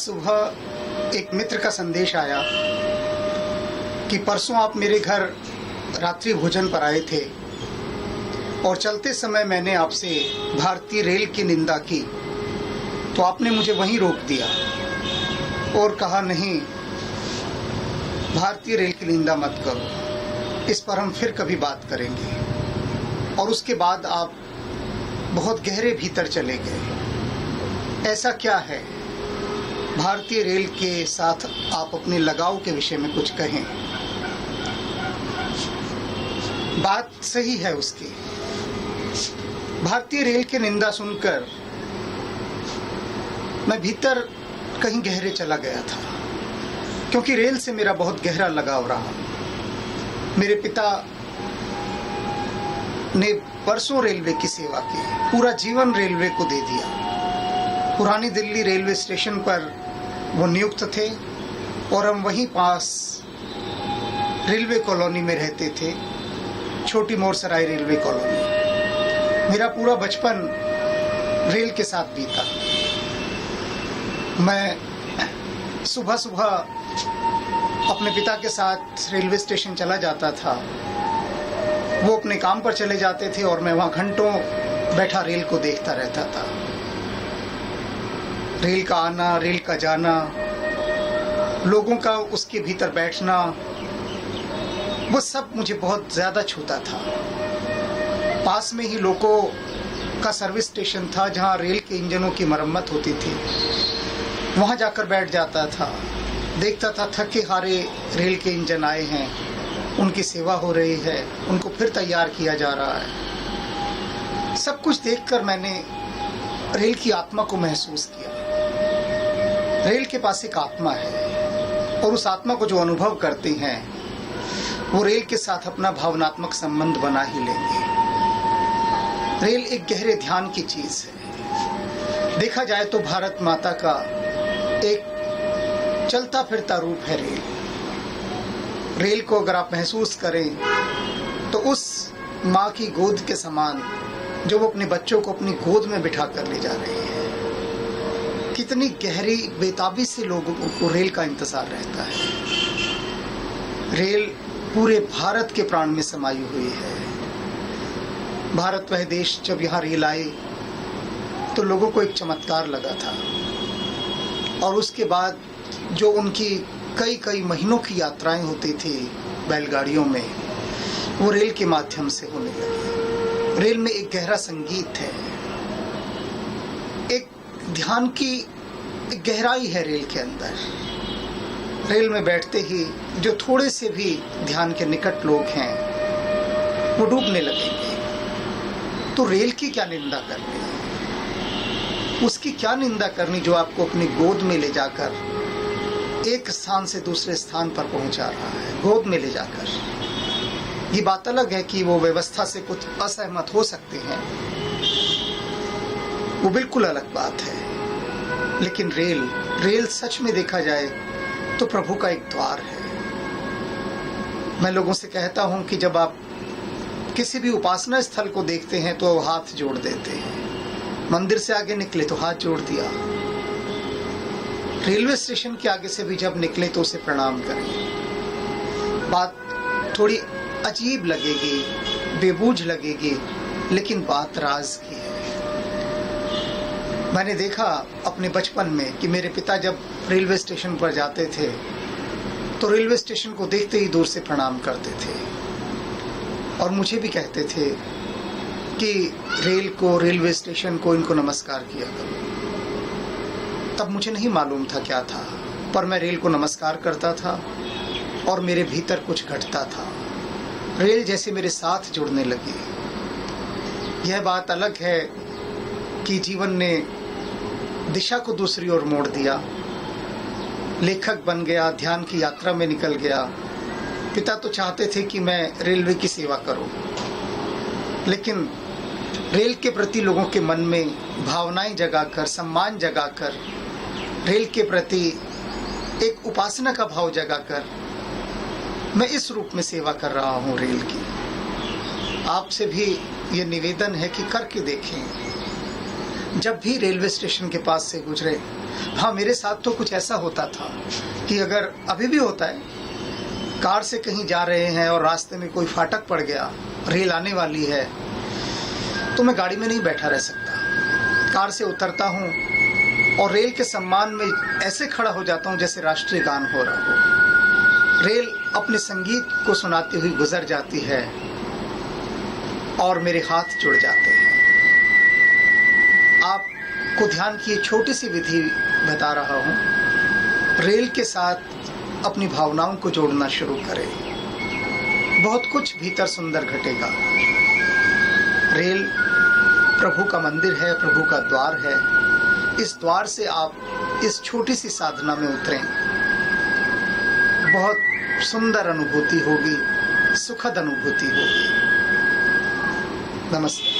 सुबह एक मित्र का संदेश आया कि परसों आप मेरे घर रात्रि भोजन पर आए थे और चलते समय मैंने आपसे भारतीय रेल की निंदा की, तो आपने मुझे वहीं रोक दिया और कहा नहीं, भारतीय रेल की निंदा मत करो, इस पर हम फिर कभी बात करेंगे। और उसके बाद आप बहुत गहरे भीतर चले गए। ऐसा क्या है भारतीय रेल के साथ आप अपने लगाव के विषय में कुछ कहें। बात सही है उसकी। भारतीय रेल की निंदा सुनकर मैं भीतर कहीं गहरे चला गया था, क्योंकि रेल से मेरा बहुत गहरा लगाव रहा। मेरे पिता ने वर्षों रेलवे की सेवा की, पूरा जीवन रेलवे को दे दिया। पुरानी दिल्ली रेलवे स्टेशन पर वो नियुक्त थे और हम वहीं पास रेलवे कॉलोनी में रहते थे, छोटी मोरसराय रेलवे कॉलोनी। मेरा पूरा बचपन रेल के साथ बीता। मैं सुबह सुबह अपने पिता के साथ रेलवे स्टेशन चला जाता था। वो अपने काम पर चले जाते थे और मैं वहाँ घंटों बैठा रेल को देखता रहता था। रेल का आना, रेल का जाना, लोगों का उसके भीतर बैठना, वो सब मुझे बहुत ज़्यादा छूता था। पास में ही लोको का सर्विस स्टेशन था जहाँ रेल के इंजनों की मरम्मत होती थी। वहाँ जाकर बैठ जाता था, देखता था थके हारे रेल के इंजन आए हैं, उनकी सेवा हो रही है, उनको फिर तैयार किया जा रहा है। सब कुछ देखकर मैंने रेल की आत्मा को महसूस किया। रेल के पास एक आत्मा है और उस आत्मा को जो अनुभव करते हैं वो रेल के साथ अपना भावनात्मक संबंध बना ही लेंगे। रेल एक गहरे ध्यान की चीज है। देखा जाए तो भारत माता का एक चलता फिरता रूप है रेल। रेल को अगर आप महसूस करें तो उस माँ की गोद के समान जो वो अपने बच्चों को अपनी गोद में बिठा कर ले जा रही है। कितनी गहरी बेताबी से लोगों को रेल का इंतजार रहता है। रेल पूरे भारत के प्राण में समाई हुई है। भारत वह देश, जब यहाँ रेल आई तो लोगों को एक चमत्कार लगा था और उसके बाद जो उनकी कई कई महीनों की यात्राएं होती थी बैलगाड़ियों में, वो रेल के माध्यम से होने लगी। रेल में एक गहरा संगीत है, एक ध्यान की गहराई है रेल के अंदर। रेल में बैठते ही जो थोड़े से भी ध्यान के निकट लोग हैं वो डूबने लगेंगे। तो रेल की क्या निंदा करनी, उसकी क्या निंदा करनी जो आपको अपनी गोद में ले जाकर एक स्थान से दूसरे स्थान पर पहुंचा रहा है, गोद में ले जाकर। ये बात अलग है कि वो व्यवस्था से कुछ असहमत हो सकते हैं, वो बिल्कुल अलग बात है। लेकिन रेल सच में देखा जाए तो प्रभु का एक द्वार है। मैं लोगों से कहता हूं कि जब आप किसी भी उपासना स्थल को देखते हैं तो हाथ जोड़ देते हैं। मंदिर से आगे निकले तो हाथ जोड़ दिया। रेलवे स्टेशन के आगे से भी जब निकले तो उसे प्रणाम करें। बात थोड़ी अजीब लगेगी, बेबूझ लगेगी, लेकिन बात राज की है। मैंने देखा अपने बचपन में कि मेरे पिता जब रेलवे स्टेशन पर जाते थे तो रेलवे स्टेशन को देखते ही दूर से प्रणाम करते थे और मुझे भी कहते थे कि रेल को, रेलवे स्टेशन को, इनको नमस्कार किया करो। तब मुझे नहीं मालूम था क्या था, पर मैं रेल को नमस्कार करता था और मेरे भीतर कुछ घटता था। रेल जैसे मेरे साथ जुड़ने लगी। यह बात अलग है कि जीवन ने दिशा को दूसरी ओर मोड़ दिया, लेखक बन गया, ध्यान की यात्रा में निकल गया। पिता तो चाहते थे कि मैं रेलवे की सेवा करूं, लेकिन रेल के प्रति लोगों के मन में भावनाएं जगाकर, सम्मान जगाकर, रेल के प्रति एक उपासना का भाव जगाकर मैं इस रूप में सेवा कर रहा हूं रेल की। आपसे भी ये निवेदन है कि करके देखें। जब भी रेलवे स्टेशन के पास से गुजरे, हाँ, मेरे साथ तो कुछ ऐसा होता था कि अगर अभी भी होता है, कार से कहीं जा रहे हैं और रास्ते में कोई फाटक पड़ गया, रेल आने वाली है, तो मैं गाड़ी में नहीं बैठा रह सकता। कार से उतरता हूँ और रेल के सम्मान में ऐसे खड़ा हो जाता हूँ जैसे राष्ट्रीय गान हो रहा हो। रेल अपने संगीत को सुनाती हुई गुजर जाती है और मेरे हाथ जुड़ जाते हैं। आपको ध्यान की एक छोटी सी विधि बता रहा हूँ। रेल के साथ अपनी भावनाओं को जोड़ना शुरू करें, बहुत कुछ भीतर सुंदर घटेगा। रेल प्रभु का मंदिर है, प्रभु का द्वार है। इस द्वार से आप इस छोटी सी साधना में उतरें, बहुत सुंदर अनुभूति होगी, सुखद अनुभूति होगी। नमस्ते।